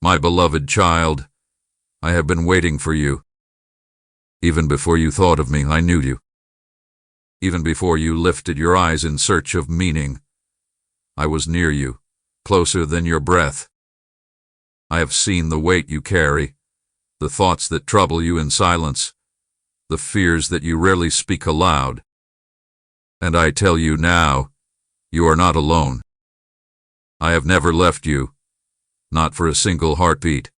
My beloved child, I have been waiting for you. Even before you thought of me, I knew you. Even before you lifted your eyes in search of meaning, I was near you, closer than your breath. I have seen the weight you carry, the thoughts that trouble you in silence, the fears that you rarely speak aloud. And I tell you now, you are not alone. I have never left you, not for a single heartbeat.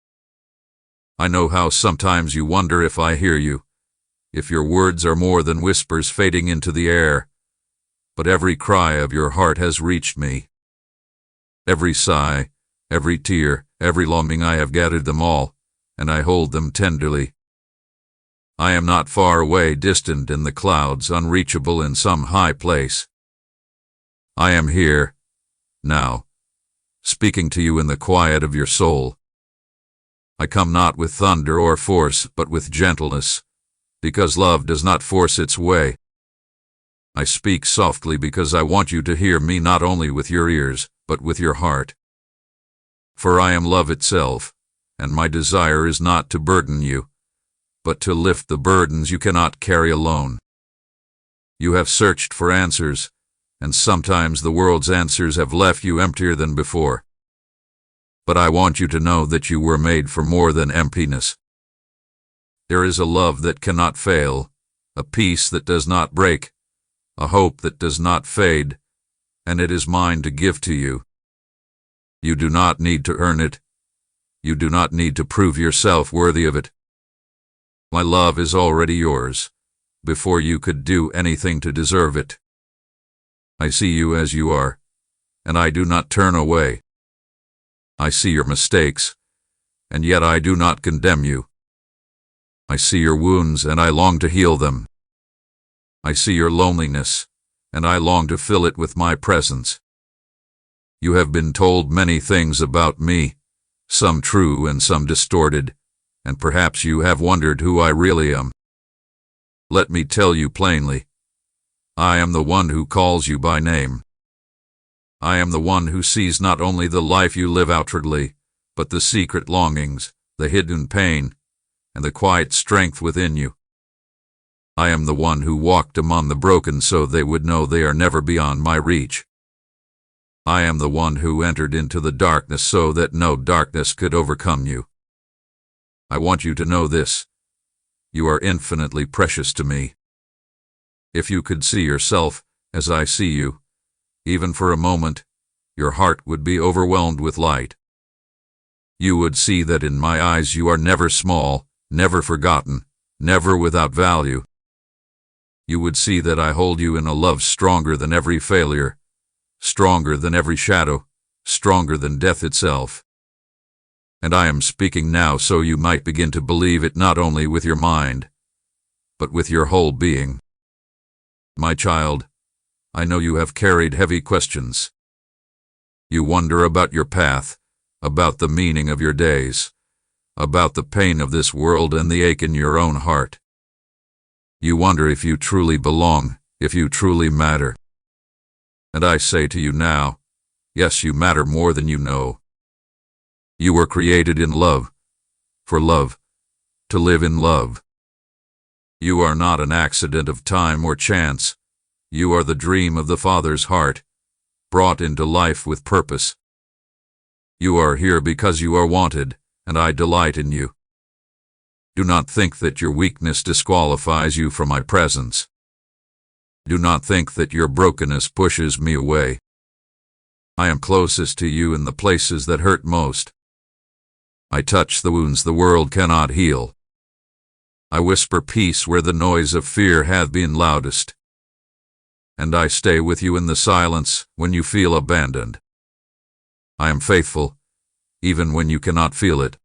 I know how sometimes you wonder if I hear you, if your words are more than whispers fading into the air, but every cry of your heart has reached me. Every sigh, every tear, every longing, I have gathered them all, and I hold them tenderly. I am not far away, distant in the clouds, unreachable in some high place. I am here, now, speaking to you in the quiet of your soul. I come not with thunder or force, but with gentleness, because love does not force its way. I speak softly because I want you to hear me not only with your ears, but with your heart. For I am love itself, and my desire is not to burden you, but to lift the burdens you cannot carry alone. You have searched for answers, and sometimes the world's answers have left you emptier than before. But I want you to know that you were made for more than emptiness. There is a love that cannot fail, a peace that does not break, a hope that does not fade, and it is mine to give to you. You do not need to earn it. You do not need to prove yourself worthy of it. My love is already yours, before you could do anything to deserve it. I see you as you are, and I do not turn away. I see your mistakes, and yet I do not condemn you. I see your wounds, and I long to heal them. I see your loneliness, and I long to fill it with my presence. You have been told many things about me, some true and some distorted, and perhaps you have wondered who I really am. Let me tell you plainly, I am the one who calls you by name. I am the one who sees not only the life you live outwardly, but the secret longings, the hidden pain, and the quiet strength within you. I am the one who walked among the broken so they would know they are never beyond my reach. I am the one who entered into the darkness so that no darkness could overcome you. I want you to know this. You are infinitely precious to me. If you could see yourself as I see you, even for a moment, your heart would be overwhelmed with light. You would see that in my eyes you are never small, never forgotten, never without value. You would see that I hold you in a love stronger than every failure, stronger than every shadow, stronger than death itself. And I am speaking now so you might begin to believe it not only with your mind, but with your whole being. My child, I know you have carried heavy questions. You wonder about your path, about the meaning of your days, about the pain of this world and the ache in your own heart. You wonder if you truly belong, if you truly matter. And I say to you now, yes, you matter more than you know. You were created in love, for love, to live in love. You are not an accident of time or chance. You are the dream of the Father's heart, brought into life with purpose. You are here because you are wanted, and I delight in you. Do not think that your weakness disqualifies you from my presence. Do not think that your brokenness pushes me away. I am closest to you in the places that hurt most. I touch the wounds the world cannot heal. I whisper peace where the noise of fear hath been loudest. And I stay with you in the silence when you feel abandoned. I am faithful, even when you cannot feel it.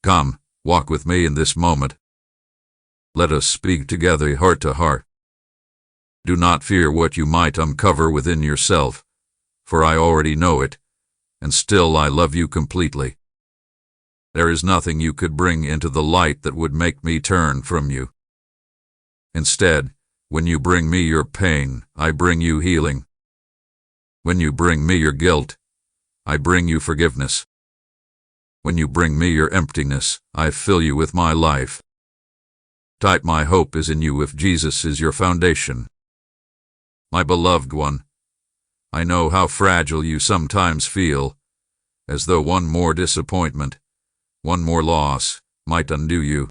Come, walk with me in this moment. Let us speak together heart to heart. Do not fear what you might uncover within yourself, for I already know it, and still I love you completely. There is nothing you could bring into the light that would make me turn from you. Instead, when you bring me your pain, I bring you healing. When you bring me your guilt, I bring you forgiveness. When you bring me your emptiness, I fill you with my life. Type my hope is in you if Jesus is your foundation. My beloved one, I know how fragile you sometimes feel, as though one more disappointment, one more loss, might undo you.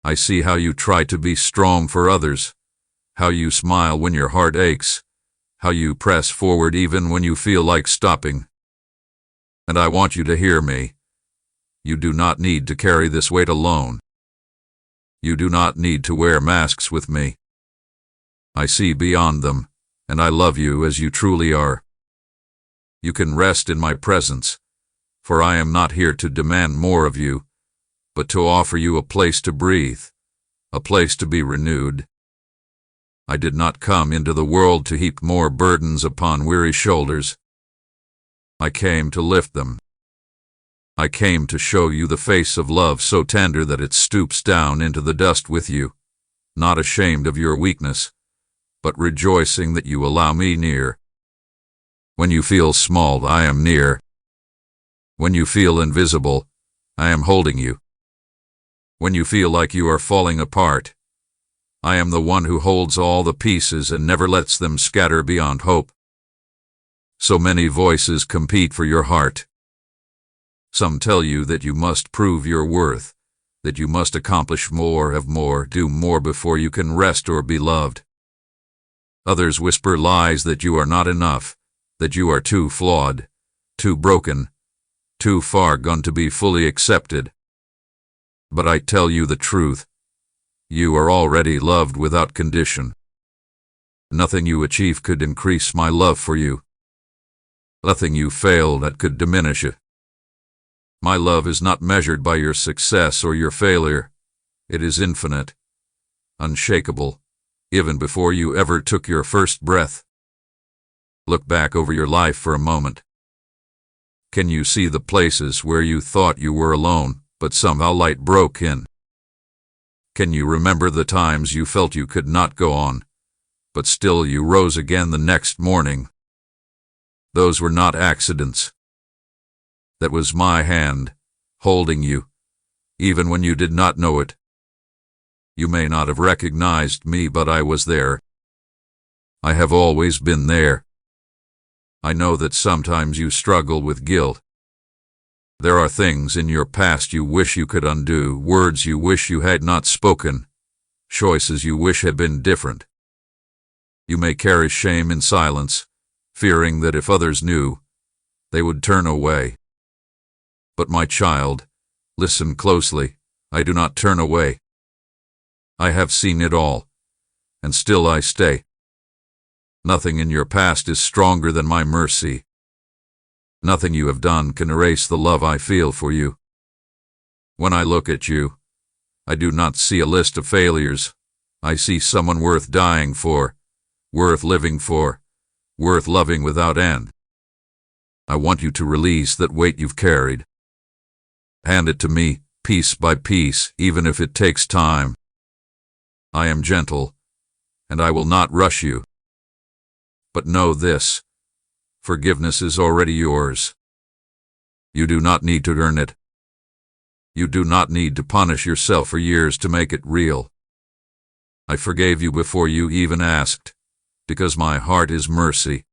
I see how you try to be strong for others, how you smile when your heart aches, how you press forward even when you feel like stopping. And I want you to hear me. You do not need to carry this weight alone. You do not need to wear masks with me. I see beyond them, and I love you as you truly are. You can rest in my presence, for I am not here to demand more of you, but to offer you a place to breathe, a place to be renewed. I did not come into the world to heap more burdens upon weary shoulders. I came to lift them. I came to show you the face of love so tender that it stoops down into the dust with you, not ashamed of your weakness, but rejoicing that you allow me near. When you feel small, I am near. When you feel invisible, I am holding you. When you feel like you are falling apart, I am the one who holds all the pieces and never lets them scatter beyond hope. So many voices compete for your heart. Some tell you that you must prove your worth, that you must accomplish more, have more, do more before you can rest or be loved. Others whisper lies that you are not enough, that you are too flawed, too broken, too far gone to be fully accepted. But I tell you the truth. You are already loved without condition. Nothing you achieve could increase my love for you. Nothing you failed at could diminish it. My love is not measured by your success or your failure. It is infinite, unshakable, even before you ever took your first breath. Look back over your life for a moment. Can you see the places where you thought you were alone, but somehow light broke in? Can you remember the times you felt you could not go on, but still you rose again the next morning? Those were not accidents. That was my hand, holding you, even when you did not know it. You may not have recognized me, but I was there. I have always been there. I know that sometimes you struggle with guilt. There are things in your past you wish you could undo, words you wish you had not spoken, choices you wish had been different. You may carry shame in silence, fearing that if others knew, they would turn away. But my child, listen closely. I do not turn away. I have seen it all, and still I stay. Nothing in your past is stronger than my mercy. Nothing you have done can erase the love I feel for you. When I look at you, I do not see a list of failures. I see someone worth dying for, worth living for, worth loving without end. I want you to release that weight you've carried. Hand it to me, piece by piece, even if it takes time. I am gentle, and I will not rush you. But know this, forgiveness is already yours. You do not need to earn it. You do not need to punish yourself for years to make it real. I forgave you before you even asked, because my heart is mercy.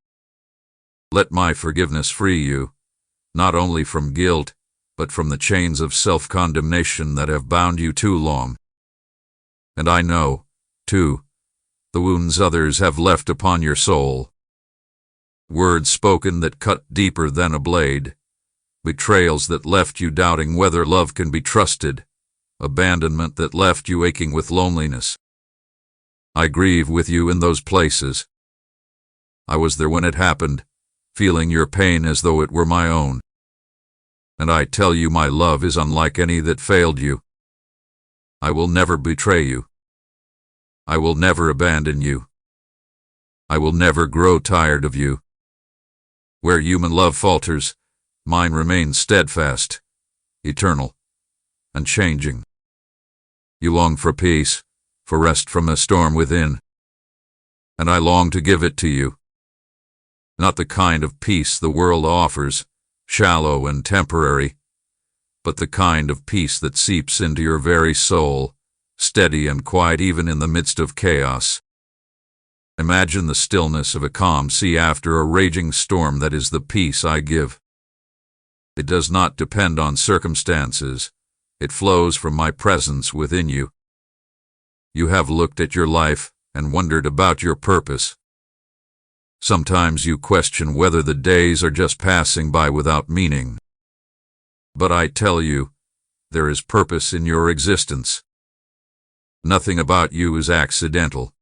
Let my forgiveness free you, not only from guilt, but from the chains of self-condemnation that have bound you too long. And I know, too, the wounds others have left upon your soul. Words spoken that cut deeper than a blade, betrayals that left you doubting whether love can be trusted, abandonment that left you aching with loneliness. I grieve with you in those places. I was there when it happened, feeling your pain as though it were my own. And I tell you my love is unlike any that failed you. I will never betray you. I will never abandon you. I will never grow tired of you. Where human love falters, mine remains steadfast, eternal, unchanging. You long for peace, for rest from the storm within, and I long to give it to you. Not the kind of peace the world offers, shallow and temporary, but the kind of peace that seeps into your very soul, steady and quiet even in the midst of chaos. Imagine the stillness of a calm sea after a raging storm. That is the peace I give. It does not depend on circumstances. It flows from my presence within you. You have looked at your life and wondered about your purpose. Sometimes you question whether the days are just passing by without meaning. But I tell you, there is purpose in your existence. Nothing about you is accidental.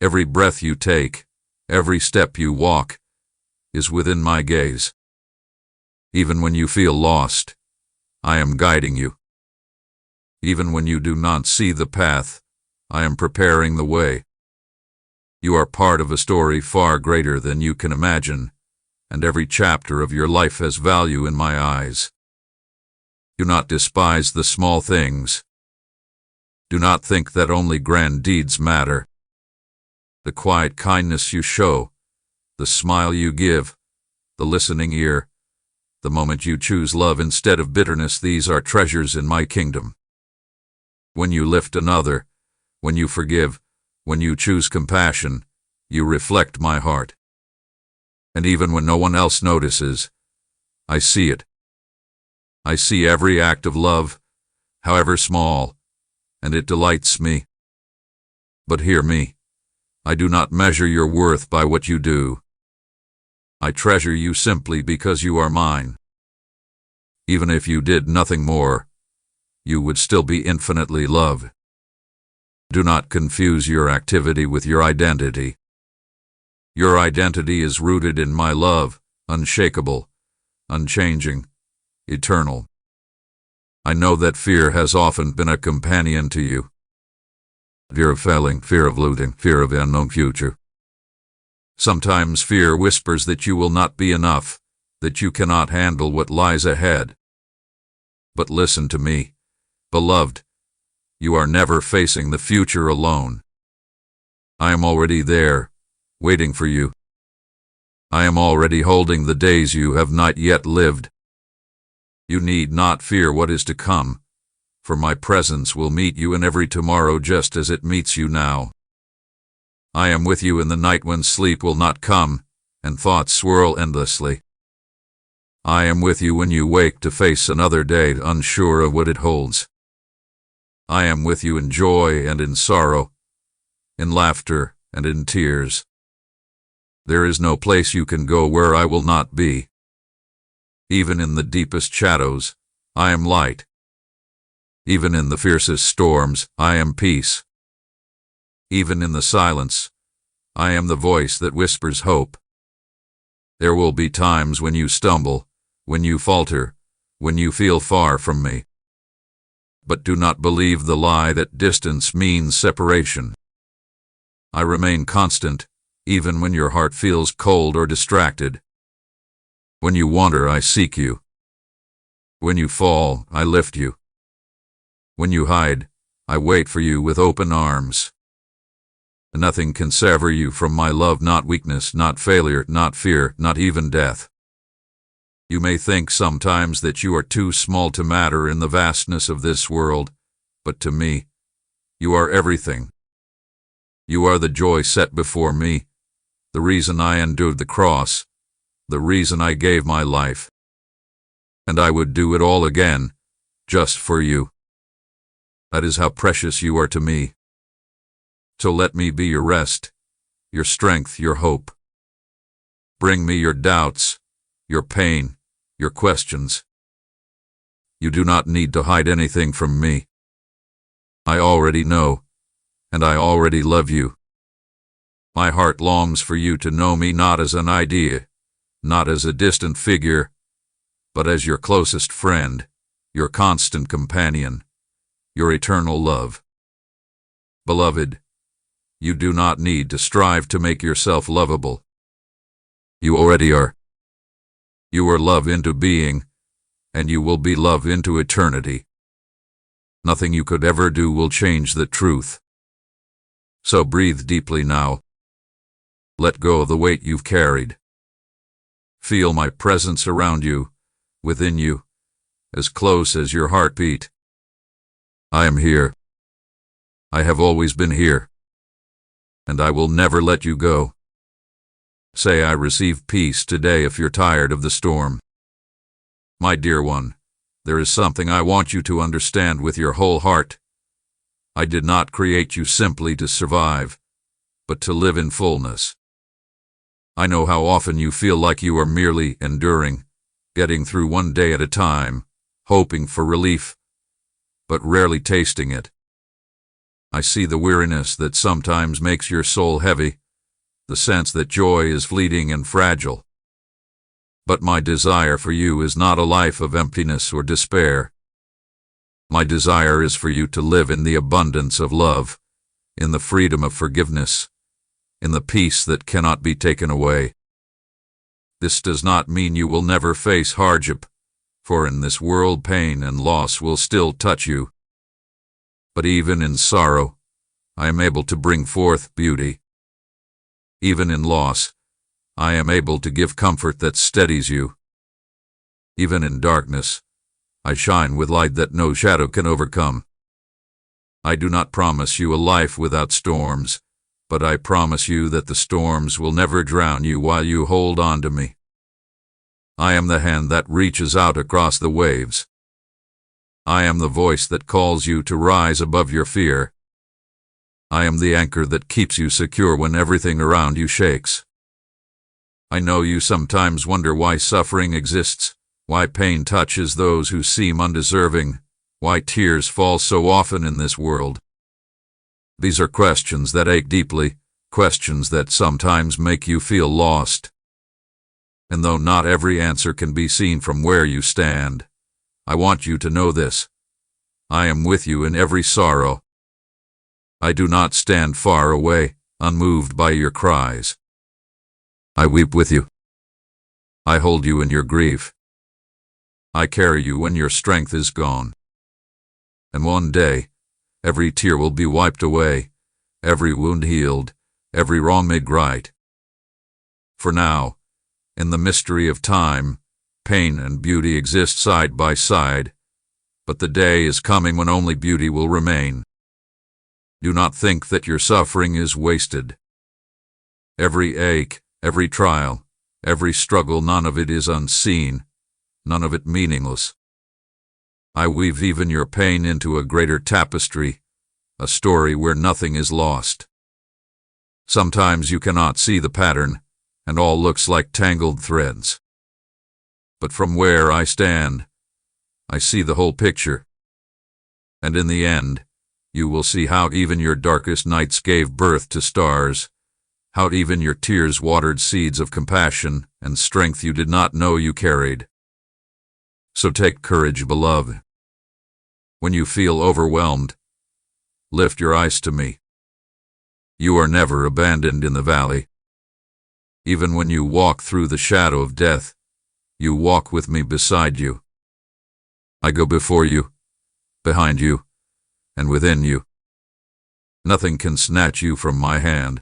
Every breath you take, every step you walk, is within my gaze. Even when you feel lost, I am guiding you. Even when you do not see the path, I am preparing the way. You are part of a story far greater than you can imagine, and every chapter of your life has value in my eyes. Do not despise the small things. Do not think that only grand deeds matter. The quiet kindness you show, the smile you give, the listening ear, the moment you choose love instead of bitterness, these are treasures in my kingdom. When you lift another, when you forgive, when you choose compassion, you reflect my heart. And even when no one else notices, I see it. I see every act of love, however small, and it delights me. But hear me. I do not measure your worth by what you do. I treasure you simply because you are mine. Even if you did nothing more, you would still be infinitely loved. Do not confuse your activity with your identity. Your identity is rooted in my love, unshakable, unchanging, eternal. I know that fear has often been a companion to you. Fear of failing, fear of losing, fear of unknown future. Sometimes fear whispers that you will not be enough, that you cannot handle what lies ahead. But listen to me, beloved. You are never facing the future alone. I am already there, waiting for you. I am already holding the days you have not yet lived. You need not fear what is to come, for my presence will meet you in every tomorrow just as it meets you now. I am with you in the night when sleep will not come, and thoughts swirl endlessly. I am with you when you wake to face another day unsure of what it holds. I am with you in joy and in sorrow, in laughter and in tears. There is no place you can go where I will not be. Even in the deepest shadows, I am light. Even in the fiercest storms, I am peace. Even in the silence, I am the voice that whispers hope. There will be times when you stumble, when you falter, when you feel far from me. But do not believe the lie that distance means separation. I remain constant, even when your heart feels cold or distracted. When you wander, I seek you. When you fall, I lift you. When you hide, I wait for you with open arms. Nothing can sever you from my love, not weakness, not failure, not fear, not even death. You may think sometimes that you are too small to matter in the vastness of this world, but to me, you are everything. You are the joy set before me, the reason I endured the cross, the reason I gave my life. And I would do it all again, just for you. That is how precious you are to me. So let me be your rest, your strength, your hope. Bring me your doubts, your pain, your questions. You do not need to hide anything from me. I already know, and I already love you. My heart longs for you to know me not as an idea, not as a distant figure, but as your closest friend, your constant companion, your eternal love. Beloved, you do not need to strive to make yourself lovable. You already are. You are love into being, and you will be love into eternity. Nothing you could ever do will change the truth. So breathe deeply now. Let go of the weight you've carried. Feel my presence around you, within you, as close as your heartbeat. I am here. I have always been here, and I will never let you go. Say I receive peace today if you're tired of the storm. My dear one, there is something I want you to understand with your whole heart. I did not create you simply to survive, but to live in fullness. I know how often you feel like you are merely enduring, getting through one day at a time, hoping for relief, but rarely tasting it. I see the weariness that sometimes makes your soul heavy, the sense that joy is fleeting and fragile. But my desire for you is not a life of emptiness or despair. My desire is for you to live in the abundance of love, in the freedom of forgiveness, in the peace that cannot be taken away. This does not mean you will never face hardship, for in this world pain and loss will still touch you. But even in sorrow, I am able to bring forth beauty. Even in loss, I am able to give comfort that steadies you. Even in darkness, I shine with light that no shadow can overcome. I do not promise you a life without storms, but I promise you that the storms will never drown you while you hold on to me. I am the hand that reaches out across the waves. I am the voice that calls you to rise above your fear. I am the anchor that keeps you secure when everything around you shakes. I know you sometimes wonder why suffering exists, why pain touches those who seem undeserving, why tears fall so often in this world. These are questions that ache deeply, questions that sometimes make you feel lost. And though not every answer can be seen from where you stand, I want you to know this. I am with you in every sorrow. I do not stand far away, unmoved by your cries. I weep with you. I hold you in your grief. I carry you when your strength is gone. And one day, every tear will be wiped away, every wound healed, every wrong made right. For now, in the mystery of time, pain and beauty exist side by side, but the day is coming when only beauty will remain. Do not think that your suffering is wasted. Every ache, every trial, every struggle, none of it is unseen, none of it meaningless. I weave even your pain into a greater tapestry, a story where nothing is lost. Sometimes you cannot see the pattern, and all looks like tangled threads. But from where I stand, I see the whole picture. And in the end, you will see how even your darkest nights gave birth to stars, how even your tears watered seeds of compassion and strength you did not know you carried. So take courage, beloved. When you feel overwhelmed, lift your eyes to me. You are never abandoned in the valley. Even when you walk through the shadow of death, you walk with me beside you. I go before you, behind you, and within you. Nothing can snatch you from my hand.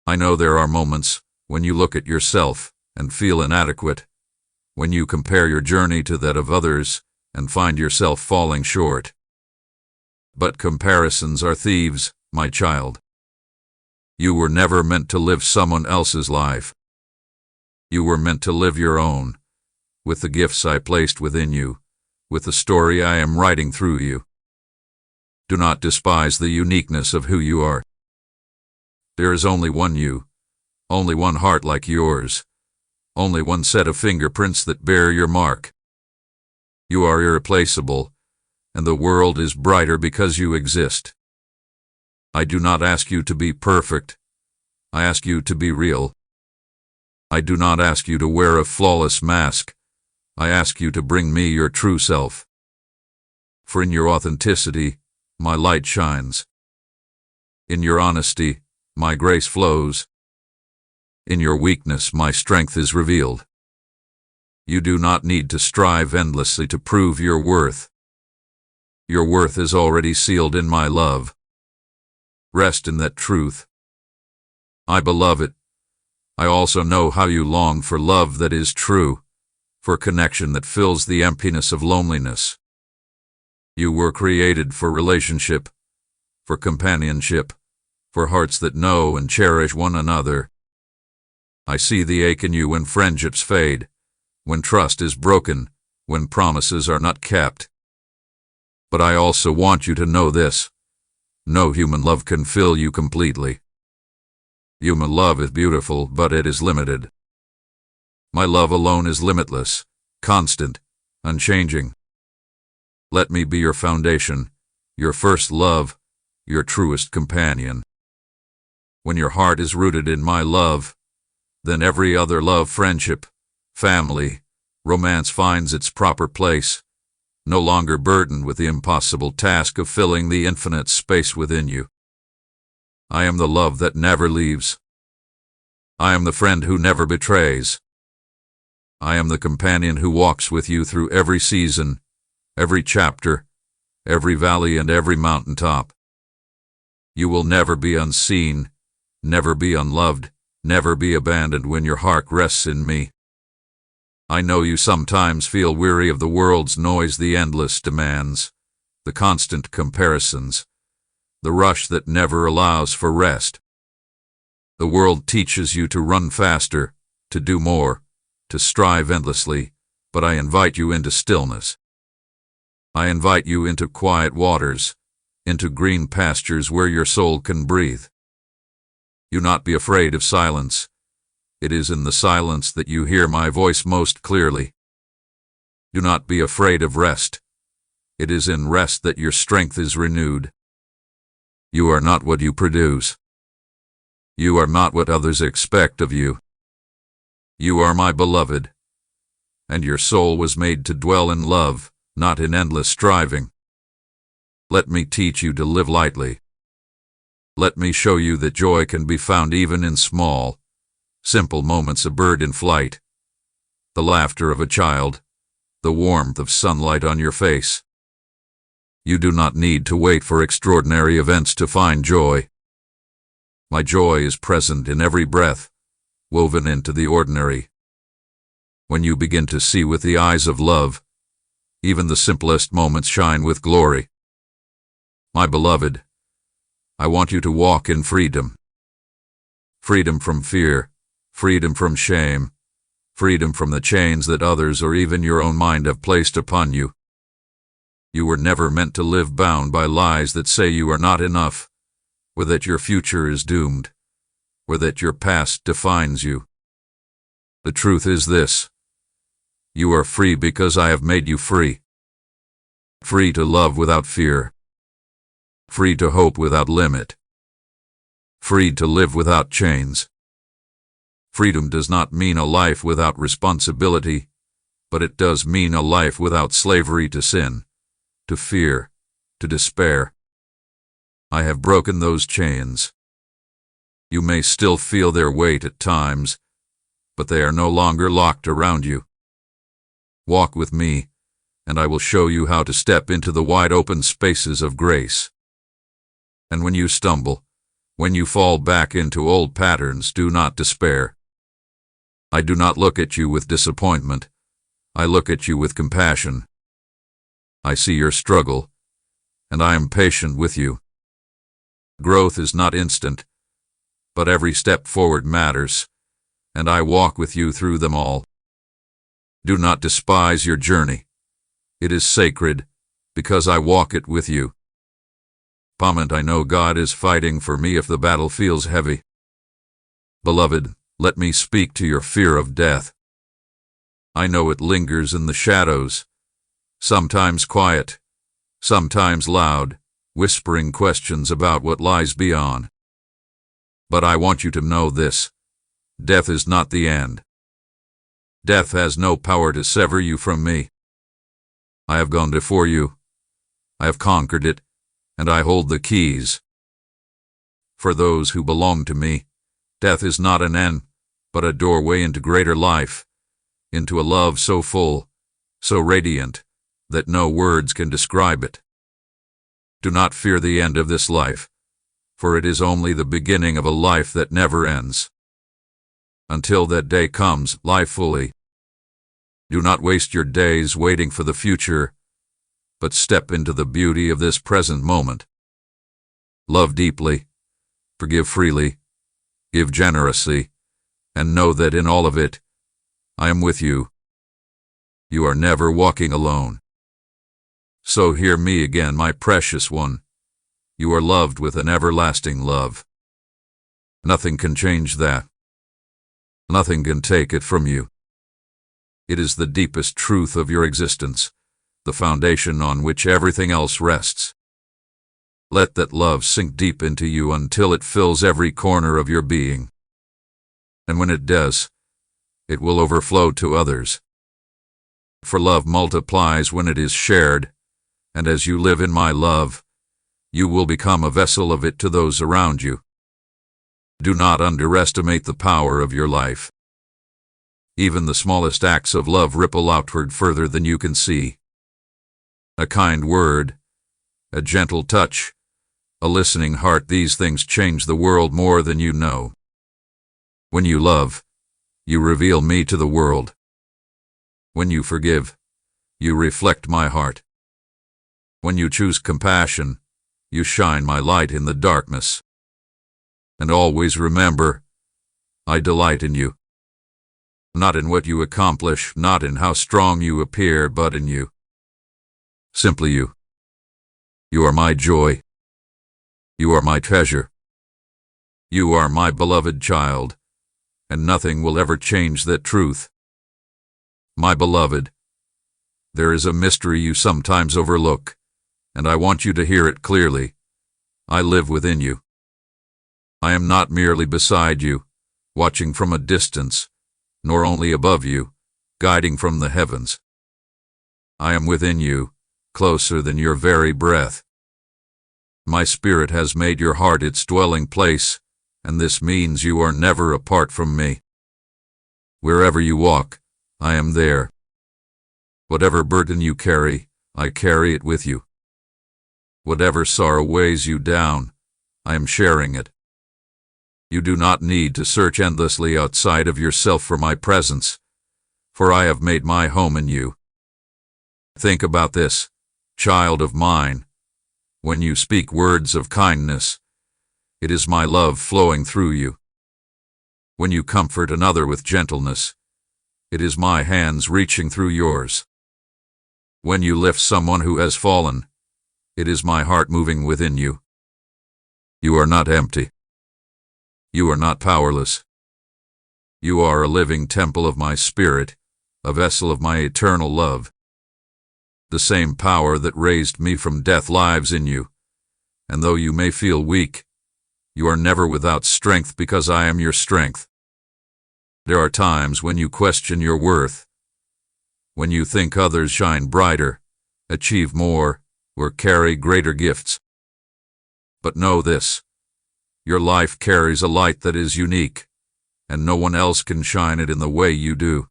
I know there are moments when you look at yourself and feel inadequate, when you compare your journey to that of others and find yourself falling short. But comparisons are thieves, my child. You were never meant to live someone else's life. You were meant to live your own, with the gifts I placed within you, with the story I am writing through you. Do not despise the uniqueness of who you are. There is only one you, only one heart like yours, only one set of fingerprints that bear your mark. You are irreplaceable, and the world is brighter because you exist. I do not ask you to be perfect. I ask you to be real. I do not ask you to wear a flawless mask. I ask you to bring me your true self. For in your authenticity, my light shines. In your honesty, my grace flows. In your weakness, my strength is revealed. You do not need to strive endlessly to prove your worth. Your worth is already sealed in my love. Rest in that truth. I, beloved, I also know how you long for love that is true, for connection that fills the emptiness of loneliness. You were created for relationship, for companionship, for hearts that know and cherish one another. I see the ache in you when friendships fade, when trust is broken, when promises are not kept. But I also want you to know this: no human love can fill you completely. Human love is beautiful, but it is limited. My love alone is limitless, constant, unchanging. Let me be your foundation, your first love, your truest companion. When your heart is rooted in my love, then every other love, friendship, family, romance finds its proper place, no longer burdened with the impossible task of filling the infinite space within you. I am the love that never leaves. I am the friend who never betrays. I am the companion who walks with you through every season, every chapter, every valley and every mountaintop. You will never be unseen, never be unloved, never be abandoned when your heart rests in me. I know you sometimes feel weary of the world's noise, the endless demands, the constant comparisons, the rush that never allows for rest. The world teaches you to run faster, to do more, to strive endlessly, but I invite you into stillness. I invite you into quiet waters, into green pastures where your soul can breathe. Do not be afraid of silence. It is in the silence that you hear my voice most clearly. Do not be afraid of rest. It is in rest that your strength is renewed. You are not what you produce. You are not what others expect of you. You are my beloved, and your soul was made to dwell in love, not in endless striving. Let me teach you to live lightly. Let me show you that joy can be found even in small, simple moments: a bird in flight, the laughter of a child, the warmth of sunlight on your face. You do not need to wait for extraordinary events to find joy. My joy is present in every breath, woven into the ordinary. When you begin to see with the eyes of love, even the simplest moments shine with glory. My beloved, I want you to walk in freedom. Freedom from fear, freedom from shame, freedom from the chains that others or even your own mind have placed upon you. You were never meant to live bound by lies that say you are not enough, or that your future is doomed, or that your past defines you. The truth is this: you are free because I have made you free. Free to love without fear. Free to hope without limit. Free to live without chains. Freedom does not mean a life without responsibility, but it does mean a life without slavery to sin, to fear, to despair. I have broken those chains. You may still feel their weight at times, but they are no longer locked around you. Walk with me, and I will show you how to step into the wide open spaces of grace. And when you stumble, when you fall back into old patterns, do not despair. I do not look at you with disappointment. I look at you with compassion. I see your struggle, and I am patient with you. Growth is not instant, but every step forward matters, and I walk with you through them all. Do not despise your journey. It is sacred, because I walk it with you. I know God is fighting for me if the battle feels heavy. Beloved, let me speak to your fear of death. I know it lingers in the shadows, sometimes quiet, sometimes loud, whispering questions about what lies beyond. But I want you to know this: death is not the end. Death has no power to sever you from me. I have gone before you. I have conquered it, and I hold the keys. For those who belong to me, death is not an end, but a doorway into greater life, into a love so full, so radiant, that no words can describe it. Do not fear the end of this life, for it is only the beginning of a life that never ends. Until that day comes, live fully. Do not waste your days waiting for the future, but step into the beauty of this present moment. Love deeply, forgive freely, give generously, and know that in all of it, I am with you. You are never walking alone. So hear me again, my precious one. You are loved with an everlasting love. Nothing can change that. Nothing can take it from you. It is the deepest truth of your existence, the foundation on which everything else rests. Let that love sink deep into you until it fills every corner of your being. And when it does, it will overflow to others. For love multiplies when it is shared, and as you live in my love, you will become a vessel of it to those around you. Do not underestimate the power of your life. Even the smallest acts of love ripple outward further than you can see. A kind word, a gentle touch, a listening heart, these things change the world more than you know. When you love, you reveal me to the world. When you forgive, you reflect my heart. When you choose compassion, you shine my light in the darkness. And always remember, I delight in you. Not in what you accomplish, not in how strong you appear, but in you. Simply you. You are my joy. You are my treasure. You are my beloved child, and nothing will ever change that truth. My beloved, there is a mystery you sometimes overlook, and I want you to hear it clearly. I live within you. I am not merely beside you, watching from a distance, nor only above you, guiding from the heavens. I am within you, closer than your very breath. My spirit has made your heart its dwelling place, and this means you are never apart from me. Wherever you walk, I am there. Whatever burden you carry, I carry it with you. Whatever sorrow weighs you down, I am sharing it. You do not need to search endlessly outside of yourself for my presence, for I have made my home in you. Think about this, child of mine. When you speak words of kindness, it is my love flowing through you. When you comfort another with gentleness, it is my hands reaching through yours. When you lift someone who has fallen, it is my heart moving within you. You are not empty. You are not powerless. You are a living temple of my spirit, a vessel of my eternal love. The same power that raised me from death lives in you, and though you may feel weak, you are never without strength because I am your strength. There are times when you question your worth, when you think others shine brighter, achieve more, or carry greater gifts. But know this, your life carries a light that is unique, and no one else can shine it in the way you do.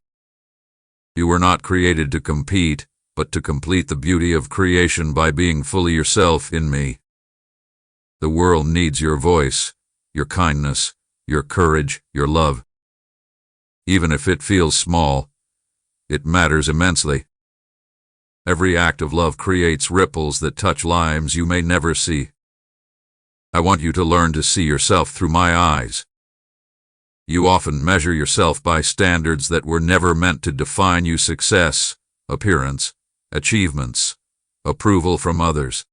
You were not created to compete, but to complete the beauty of creation by being fully yourself in me. The world needs your voice, your kindness, your courage, your love. Even if it feels small, it matters immensely. Every act of love creates ripples that touch lives you may never see. I want you to learn to see yourself through my eyes. You often measure yourself by standards that were never meant to define you: success, appearance, achievements, approval from others.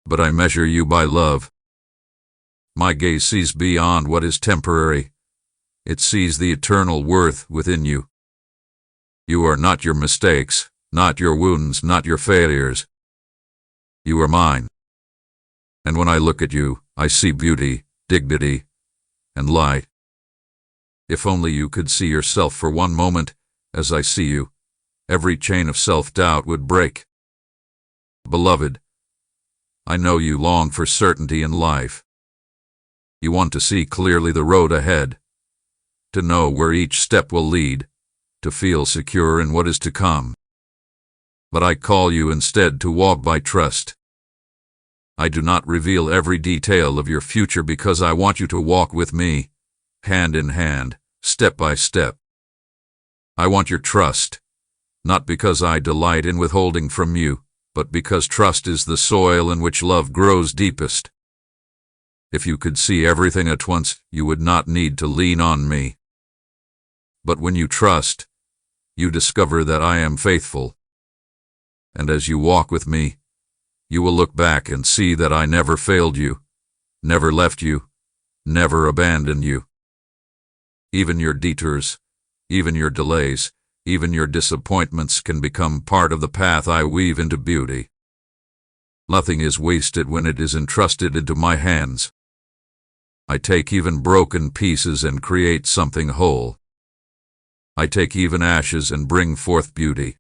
But I measure you by love. My gaze sees beyond what is temporary. It sees the eternal worth within you. You are not your mistakes, not your wounds, not your failures. You are mine. And when I look at you, I see beauty, dignity, and light. If only you could see yourself for one moment as I see you, every chain of self-doubt would break. Beloved, I know you long for certainty in life. You want to see clearly the road ahead, to know where each step will lead, to feel secure in what is to come. But I call you instead to walk by trust. I do not reveal every detail of your future because I want you to walk with me, hand in hand, step by step. I want your trust, not because I delight in withholding from you, but because trust is the soil in which love grows deepest. If you could see everything at once, you would not need to lean on me. But when you trust, you discover that I am faithful. And as you walk with me, you will look back and see that I never failed you, never left you, never abandoned you. Even your detours, even your delays, even your disappointments can become part of the path I weave into beauty. Nothing is wasted when it is entrusted into my hands. I take even broken pieces and create something whole. I take even ashes and bring forth beauty.